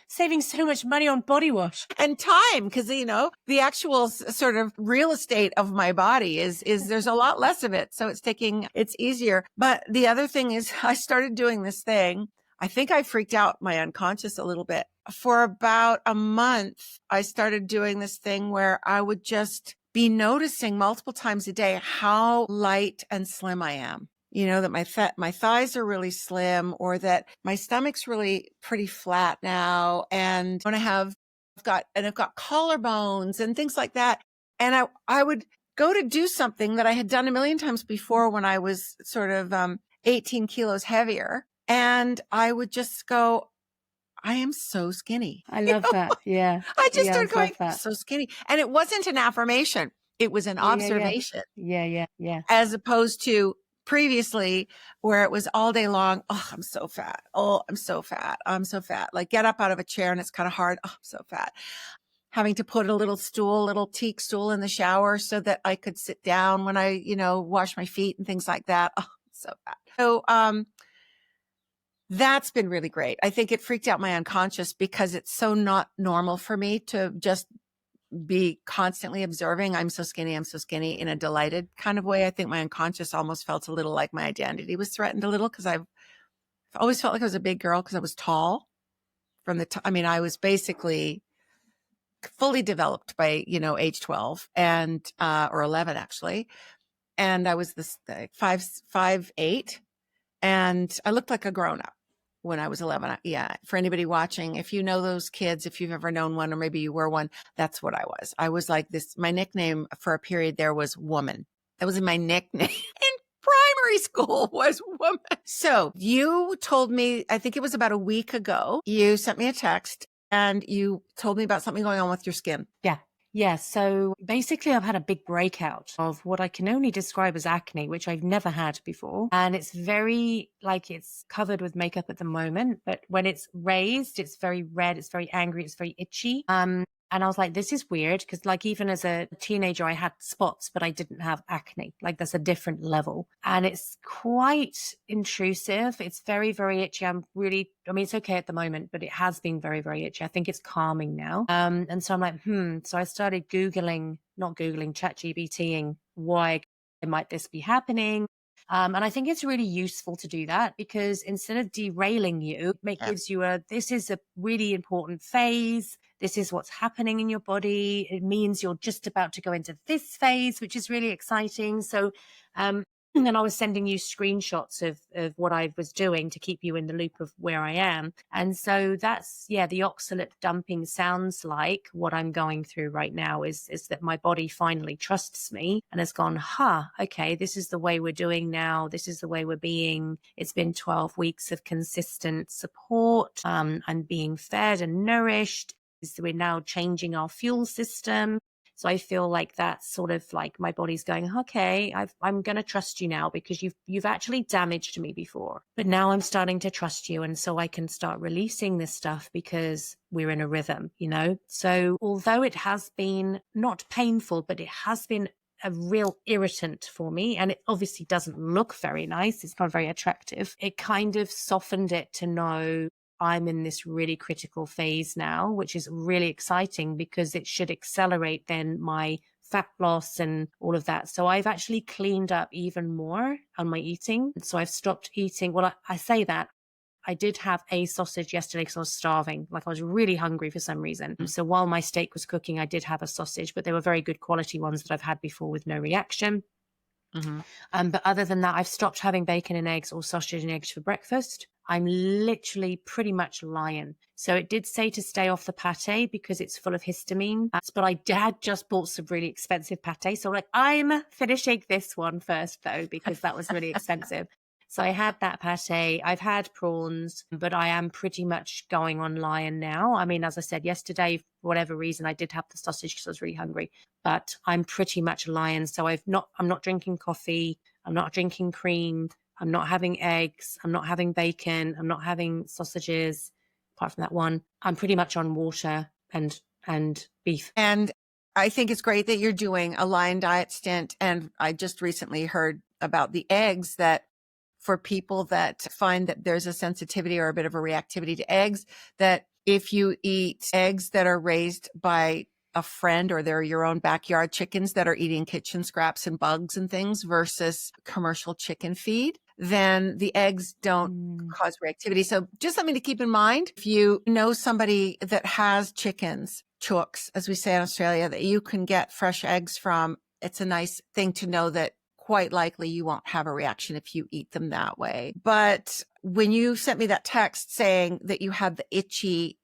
saving so much money on body wash and time. Because, the actual sort of real estate of my body is there's a lot less of it. So it's easier. But the other thing is, I started doing this thing. I think I freaked out my unconscious a little bit. For about a month, I started doing this thing where I would just be noticing multiple times a day how light and slim I am. That my thighs are really slim, or that my stomach's really pretty flat now. And when I've got collarbones and things like that. And I would go to do something that I had done a million times before when I was sort of 18 kilos heavier. And I would just go, I am so skinny. I love that. Yeah. I just started going, so skinny. And it wasn't an affirmation. It was an observation. Yeah. As opposed to previously where it was all day long. Oh, I'm so fat. Oh, I'm so fat. I'm so fat. Like get up out of a chair and it's kind of hard. Oh, I'm so fat. Having to put a little teak stool in the shower so that I could sit down when I, wash my feet and things like that. Oh, so fat. So, that's been really great. I think it freaked out my unconscious because it's so not normal for me to just be constantly observing. I'm so skinny in a delighted kind of way. I think my unconscious almost felt a little like my identity was threatened a little because I've always felt like I was a big girl because I was tall from I was basically fully developed by, age 12 and, or 11 actually. And I was this 5'8", and I looked like a grown up when I was 11. Yeah. For anybody watching, if you know those kids, if you've ever known one, or maybe you were one, that's what I was. I was like this. My nickname for a period there was woman. That was my nickname in primary school, was woman. So you told me, I think it was about a week ago, you sent me a text and you told me about something going on with your skin. Yeah. Yeah. So basically, I've had a big breakout of what I can only describe as acne, which I've never had before. And it's very it's covered with makeup at the moment. But when it's raised, it's very red. It's very angry. It's very itchy. And I was like, this is weird because even as a teenager, I had spots, but I didn't have acne. That's a different level. And it's quite intrusive. It's very, very itchy. It's okay at the moment, but it has been very, very itchy. I think it's calming now. And so I'm like, So I started ChatGPTing why might this be happening? And I think it's really useful to do that because instead of derailing you, it gives you this is a really important phase. This is what's happening in your body. It means you're just about to go into this phase, which is really exciting. So, and then I was sending you screenshots of what I was doing to keep you in the loop of where I am. And so that's, the oxalate dumping sounds like what I'm going through right now is that my body finally trusts me and has gone, okay, this is the way we're doing now. This is the way we're being. It's been 12 weeks of consistent support. I'm being fed and nourished. We're now changing our fuel system. So I feel like that's sort of like my body's going, okay, I'm going to trust you now because you've actually damaged me before, but now I'm starting to trust you. And so I can start releasing this stuff because we're in a rhythm, So although it has been not painful, but it has been a real irritant for me. And it obviously doesn't look very nice. It's not very attractive. It kind of softened it to know I'm in this really critical phase now, which is really exciting because it should accelerate then my fat loss and all of that. So I've actually cleaned up even more on my eating. So I've stopped eating. Well, I say that. I did have a sausage yesterday because I was starving. I was really hungry for some reason. So while my steak was cooking, I did have a sausage, but they were very good quality ones that I've had before with no reaction. Mm-hmm. But other than that, I've stopped having bacon and eggs or sausage and eggs for breakfast. I'm literally pretty much lying. So it did say to stay off the pate because it's full of histamine. But I had just bought some really expensive pate. So I'm finishing this one first though, because that was really expensive. So I had that pate. I've had prawns, but I am pretty much going on lion now. As I said yesterday, for whatever reason, I did have the sausage because I was really hungry, but I'm pretty much lion. So I'm not drinking coffee. I'm not drinking cream. I'm not having eggs. I'm not having bacon. I'm not having sausages. Apart from that one, I'm pretty much on water and beef. And I think it's great that you're doing a lion diet stint. And I just recently heard about the eggs that for people that find that there's a sensitivity or a bit of a reactivity to eggs, that if you eat eggs that are raised by a friend or they're your own backyard chickens that are eating kitchen scraps and bugs and things versus commercial chicken feed, then the eggs don't cause reactivity. So just something to keep in mind. If you know somebody that has chickens, chooks, as we say in Australia, that you can get fresh eggs from, it's a nice thing to know that quite likely you won't have a reaction if you eat them that way. But when you sent me that text saying that you had the itchy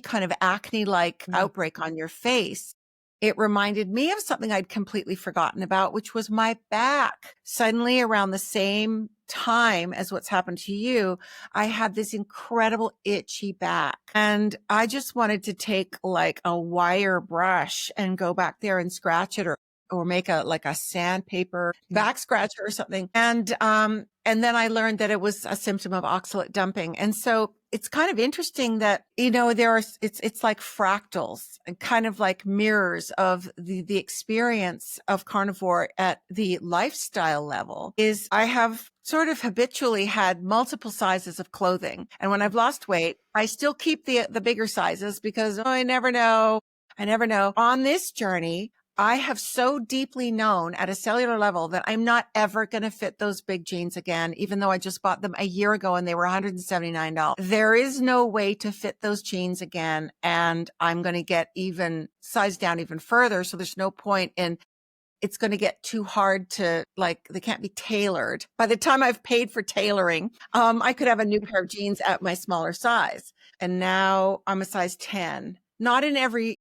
kind of acne-like outbreak on your face, it reminded me of something I'd completely forgotten about, which was my back. Suddenly around the same time as what's happened to you, I had this incredible itchy back. And I just wanted to take a wire brush and go back there and scratch it or or make a sandpaper back scratcher or something. And then I learned that it was a symptom of oxalate dumping. And so it's kind of interesting that, it's like fractals and kind of like mirrors of the experience of carnivore at the lifestyle level. Is I have sort of habitually had multiple sizes of clothing. And when I've lost weight, I still keep the bigger sizes because I never know. On this journey, I have so deeply known at a cellular level that I'm not ever going to fit those big jeans again, even though I just bought them a year ago and they were $179. There is no way to fit those jeans again. And I'm going to get even sized down even further. So there's no point in, it's going to get too hard to, like, they can't be tailored. By the time I've paid for tailoring, I could have a new pair of jeans at my smaller size. And now I'm a size 10, not in every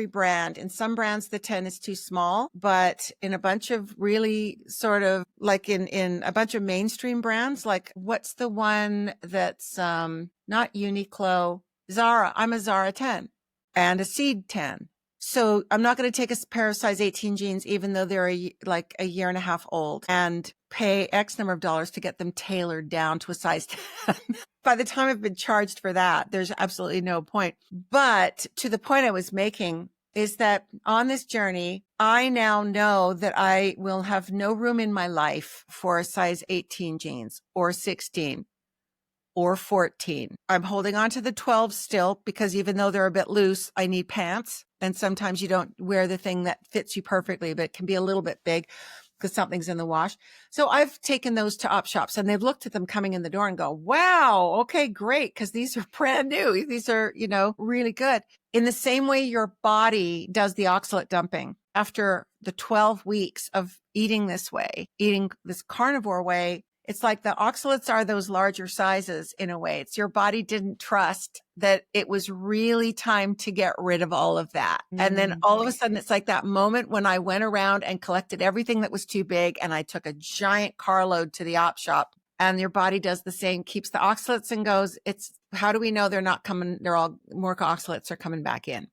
brand. In some brands, the 10 is too small, but in a bunch of really sort of like in a bunch of mainstream brands, like what's the one that's not Uniqlo? Zara. I'm a Zara 10 and a Seed 10. So I'm not going to take a pair of size 18 jeans, even though they're like a year and a half old, and pay X number of dollars to get them tailored down to a size 10. By the time I've been charged for that, there's absolutely no point. But to the point I was making is that on this journey, I now know that I will have no room in my life for a size 18 jeans or 16 or 14. I'm holding on to the 12 still because even though they're a bit loose, I need pants. And sometimes you don't wear the thing that fits you perfectly, but it can be a little bit big because something's in the wash. So I've taken those to op shops and they've looked at them coming in the door and go, wow, okay, great. Because these are brand new. These are, really good. In the same way your body does the oxalate dumping after the 12 weeks of eating this way, eating this carnivore way, it's like the oxalates are those larger sizes in a way. It's your body didn't trust that it was really time to get rid of all of that. And then all of a sudden, it's like that moment when I went around and collected everything that was too big and I took a giant carload to the op shop, and your body does the same, keeps the oxalates and goes, how do we know they're not coming? They're all more oxalates are coming back in,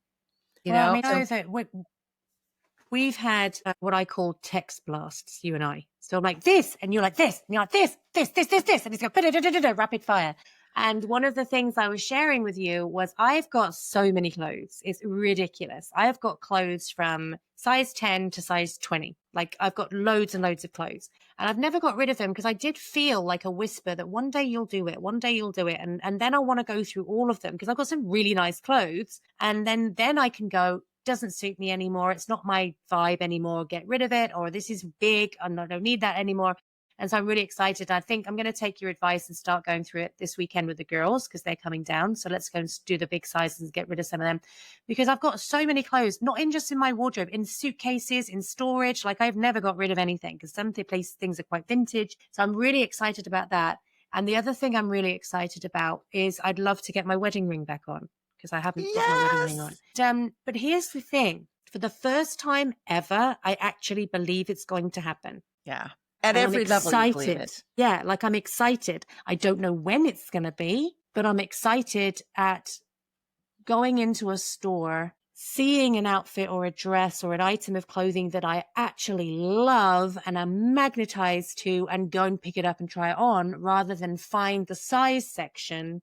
We've had what I call text blasts, you and I. So I'm like this, and you're like this, and you're like this, and it's going rapid fire. And one of the things I was sharing with you was I've got so many clothes. It's ridiculous. I've got clothes from size 10 to size 20. Like I've got loads and loads of clothes, and I've never got rid of them because I did feel like a whisper that one day you'll do it. One day you'll do it. And then I want to go through all of them because I've got some really nice clothes. And then I can go, doesn't suit me anymore. It's not my vibe anymore. Get rid of it. Or this is big and I don't need that anymore. And so I'm really excited. I think I'm going to take your advice and start going through it this weekend with the girls because they're coming down. So let's go and do the big sizes and get rid of some of them because I've got so many clothes, not in just in my wardrobe, in suitcases, in storage. Like I've never got rid of anything because some things are quite vintage. So I'm really excited about that. And the other thing I'm really excited about is I'd love to get my wedding ring back on because I haven't got my wedding ring on. But here's the thing. For the first time ever, I actually believe it's going to happen. Yeah. At every level, you believe it. Yeah, like I'm excited. I don't know when it's going to be, but I'm excited at going into a store, seeing an outfit or a dress or an item of clothing that I actually love and am magnetized to and go and pick it up and try it on rather than find the size section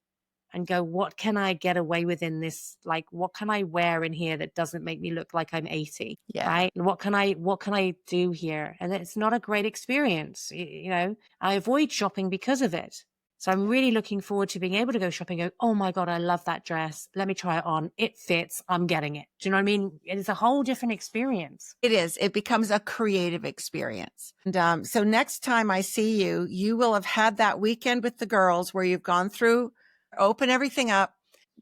and go, what can I get away with in this? Like, what can I wear in here that doesn't make me look like I'm 80? Yeah. Right? And what can I do here? And it's not a great experience. I avoid shopping because of it. So I'm really looking forward to being able to go shopping and go, oh my God, I love that dress. Let me try it on. It fits. I'm getting it. Do you know what I mean? It's a whole different experience. It is. It becomes a creative experience. And so next time I see you, you will have had that weekend with the girls where you've gone through, open everything up,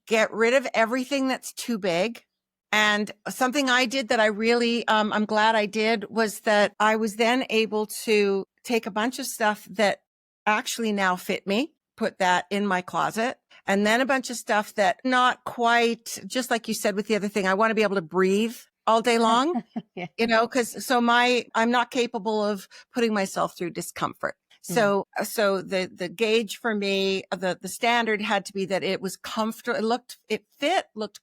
get rid of everything that's too big. And something I did that I really, I'm glad I did was that I was then able to take a bunch of stuff that actually now fit me, put that in my closet, and then a bunch of stuff that not quite, just like you said with the other thing, I want to be able to breathe all day long, Yeah. I'm not capable of putting myself through discomfort. So the gauge for me, the standard had to be that it was comfortable. Looked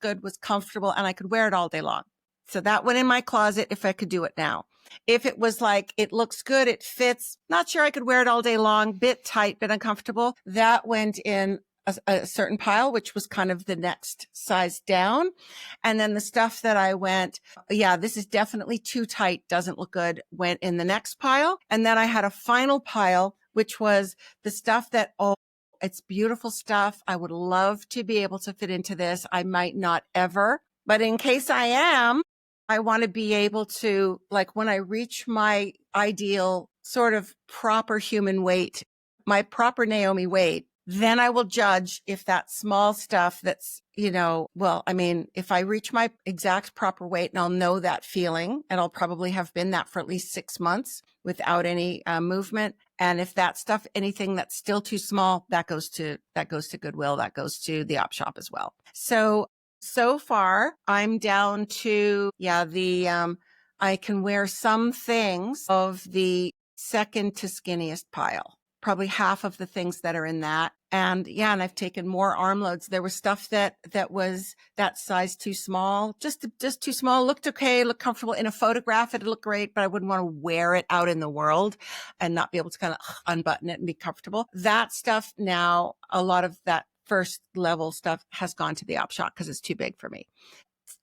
good, was comfortable, and I could wear it all day long. So that went in my closet if I could do it now. If it was like, it looks good, it fits, not sure I could wear it all day long, bit tight, bit uncomfortable, that went in a certain pile, which was kind of the next size down. And then the stuff that I went, yeah, this is definitely too tight, doesn't look good, went in the next pile. And then I had a final pile, which was the stuff that, oh, it's beautiful stuff. I would love to be able to fit into this. I might not ever, but in case I am, I want to be able to, like, when I reach my ideal sort of proper human weight, my proper Naomi weight, then I will judge if that small stuff that's, well, I mean, if I reach my exact proper weight, and I'll know that feeling, and I'll probably have been that for at least 6 months without any movement. And if that stuff, anything that's still too small, that goes to Goodwill, that goes to the op shop as well. So far I'm down to, I can wear some things of the second to skinniest pile, probably half of the things that are in that. And I've taken more arm loads. There was stuff that was that size too small, just too small, looked okay, looked comfortable in a photograph. It looked great, but I wouldn't want to wear it out in the world and not be able to kind of unbutton it and be comfortable. That stuff now, a lot of that first level stuff has gone to the op shop because it's too big for me.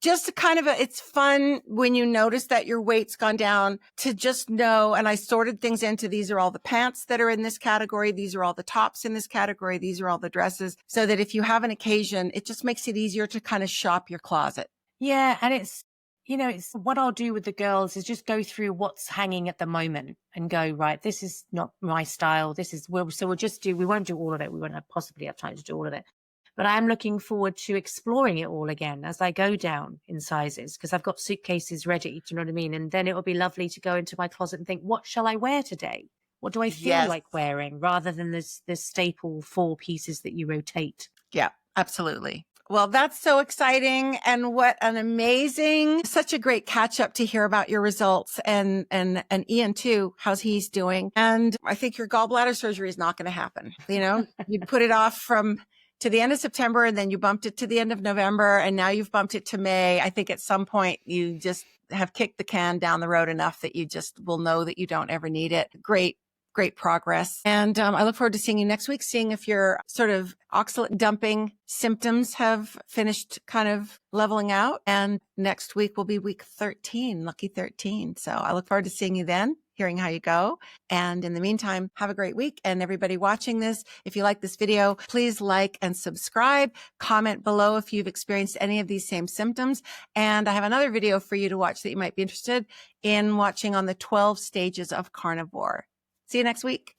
Just it's fun when you notice that your weight's gone down to just know. And I sorted things into, these are all the pants that are in this category. These are all the tops in this category. These are all the dresses, so that if you have an occasion, it just makes it easier to kind of shop your closet. Yeah. And it's what I'll do with the girls is just go through what's hanging at the moment and go, right, this is not my style. We won't do all of it. We won't possibly have time to do all of it. But I'm looking forward to exploring it all again as I go down in sizes, because I've got suitcases ready. Do you know what I mean? And then it will be lovely to go into my closet and think, what shall I wear today? What do I feel like wearing, rather than this staple 4 pieces that you rotate? Yeah, absolutely. Well, that's so exciting. And what an amazing, such a great catch up to hear about your results, and Ian too, how's he's doing. And I think your gallbladder surgery is not going to happen. You put it off to the end of September, and then you bumped it to the end of November, and now you've bumped it to May. I think at some point you just have kicked the can down the road enough that you just will know that you don't ever need it. Great progress. And I look forward to seeing you next week, seeing if your sort of oxalate dumping symptoms have finished kind of leveling out. And next week will be week 13, lucky 13. So I look forward to seeing you then, hearing how you go. And in the meantime, have a great week. And everybody watching this, if you like this video, please like and subscribe. Comment below if you've experienced any of these same symptoms. And I have another video for you to watch that you might be interested in watching on the 12 stages of carnivore. See you next week.